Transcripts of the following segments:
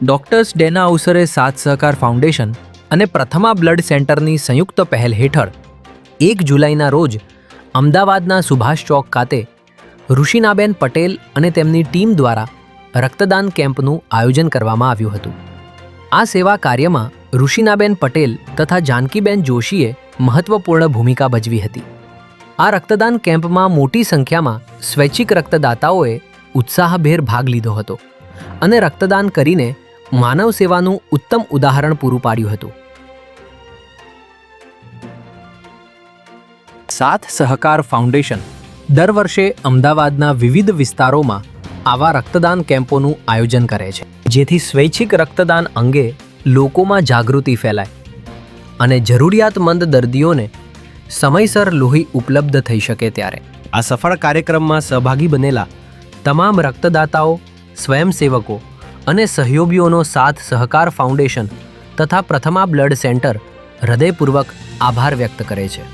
Doctors ડેના અવસરે સાથ સહકાર ફાઉન્ડેશન અને પ્રથમા બ્લડ સેન્ટરની સંયુક્ત પહેલ હેઠળ 1 જુલાઈના રોજ અમદાવાદના સુભાષ ચોક ખાતે ઋષિનાબેન પટેલ અને તેમની ટીમ દ્વારા રક્તદાન કેમ્પનું આયોજન કરવામાં આવ્યું હતું. આ સેવા કાર્યમાં ઋષિનાબેન પટેલ તથા જાનકીબેન જોશીએ મહત્વપૂર્ણ ભૂમિકા ભજવી હતી. આ રક્તદાન કેમ્પમાં મોટી સંખ્યામાં સ્વૈચ્છિક રક્તદાતાઓએ ઉત્સાહભેર ભાગ લીધો હતો અને રક્તદાન કરીને માનવ સેવાનું ઉત્તમ ઉદાહરણ પૂરું પાડ્યું હતું. સાથ સહકાર ફાઉન્ડેશન દર વર્ષે અમદાવાદના વિવિધ વિસ્તારોમાં આવા રક્તદાન કેમ્પોનું આયોજન કરે છે, જેથી સ્વૈચ્છિક રક્તદાન અંગે લોકોમાં જાગૃતિ ફેલાય અને જરૂરિયાતમંદ દર્દીઓને સમયસર લોહી ઉપલબ્ધ થઈ શકે. ત્યારે આ સફળ કાર્યક્રમમાં સહભાગી બનેલા તમામ રક્તદાતાઓ, સ્વયંસેવકો અને સહયોગીઓનો સાથ સહકાર ફાઉન્ડેશન તથા પ્રથમા બ્લડ સેન્ટર હૃદયપૂર્વક આભાર વ્યક્ત કરે છે.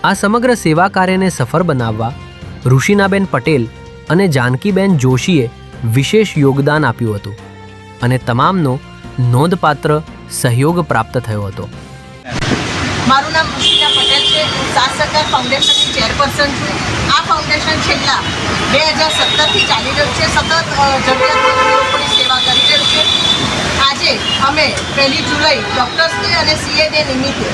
આ સમગ્ર સેવા કાર્યને સફળ બનાવવા ઋષિનાબેન પટેલ અને જાનકીબેન જોશીએ વિશેષ યોગદાન આપ્યું હતું અને તમામનો નોંધપાત્ર સહયોગ પ્રાપ્ત થયો હતો. મારું નામ ઋષિના પટેલ છે. હું સાથ સહકાર ફાઉન્ડેશનની ચેરપર્સન છું. આ ફાઉન્ડેશન છેલ્લા 2017થી ચાલી રહ્યું છે. સતત જરૂરિયાતમંદ લોકોની સેવા કરી રહ્યું છે. આજે અમે 1 જુલાઈ ડૉક્ટર્સ ડે અને CA ડે નિમિત્તે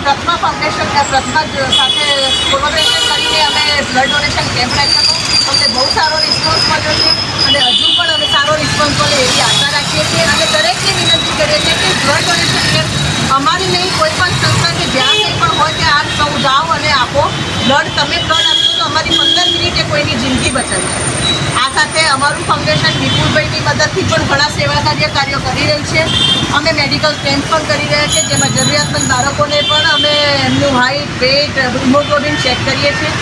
પ્રથમા ફાઉન્ડેશન પ્રથમા સાથે કોલેબોરેશન કરીને અમે બ્લડ ડોનેશન કેમ્પ રાખ્યો હતો. અમને બહુ સારો રિસ્પોન્સ મળ્યો છે અને હજુ પણ અમે સારો રિસ્પોન્સ મળે એવી આશા રાખીએ છીએ અને દરેકને વિનંતી કરીએ છીએ કે બ્લડ ડોનેશન કેમ્પ અમારી નહીં, કોઈ પણ સંસ્થા કે જ્યાં કંઈ પણ હોય ત્યાં આપ સૌ જાઓ અને આપો બ્લડ. તમે બ્લડ આપશો તો અમારી 15 મિનિટે કોઈની જિંદગી બચાવી છે. આ સાથે અમારું ફાઉન્ડેશન વિપુલભાઈની મદદથી પણ ઘણા સેવાકાર્ય કાર્યો કરી રહ્યું છે. અમે મેડિકલ કેમ્પ પણ કરી રહ્યા છીએ, જેમાં જરૂરિયાતમંદ બાળકોને પણ અમે એમનું હાઇટ, વેઇટ, હિમોગ્લોબિન ચેક કરીએ છીએ.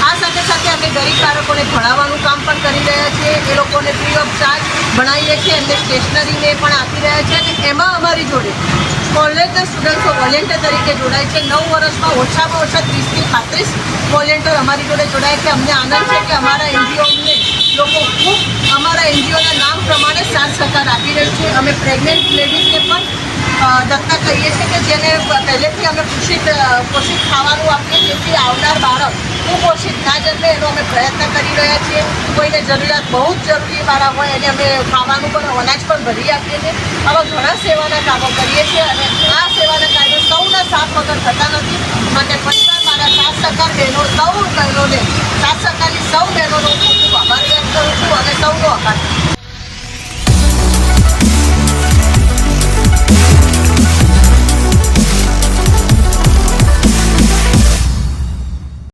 આ સાથે સાથે અમે ગરીબ બાળકોને ભણાવવાનું કામ પણ કરી રહ્યા છીએ. એ લોકોને ફ્રી ઓફ ચાર્જ ભણાવીએ છીએ, એમને સ્ટેશનરીને પણ આપી રહ્યા છે અને એમાં અમારી જોડે કોલેજના સ્ટુડન્ટ્સો વોલેન્ટિયર તરીકે જોડાય છે. 9 વર્ષમાં ઓછામાં ઓછા 30થી 35 વોલેન્ટિયર અમારી જોડે જોડાય છે. અમને આનંદ છે કે અમારા NGOને લોકો ખૂબ અમારા NGOના નામ પ્રમાણે સાથ સહકાર આપી રહ્યું છે. અમે પ્રેગ્નન્ટ લેડીઝને પણ દત્તક કહીએ છીએ કે જેને પહેલેથી અમે પોષિત ખાવાનું આપીએ, જેથી આવનાર બાળક કુપોષિત ના જન્મે એનો અમે પ્રયત્ન કરી રહ્યા છીએ. કોઈને જરૂરિયાત બહુ જ જરૂરી વાળા હોય એને અમે ખાવાનું પણ, અનાજ પણ ભરી આપીએ છીએ. આવા ઘણા સેવાના કામો કરીએ છીએ અને આ સેવાના કાર્યો સૌના સાથ વગર થતા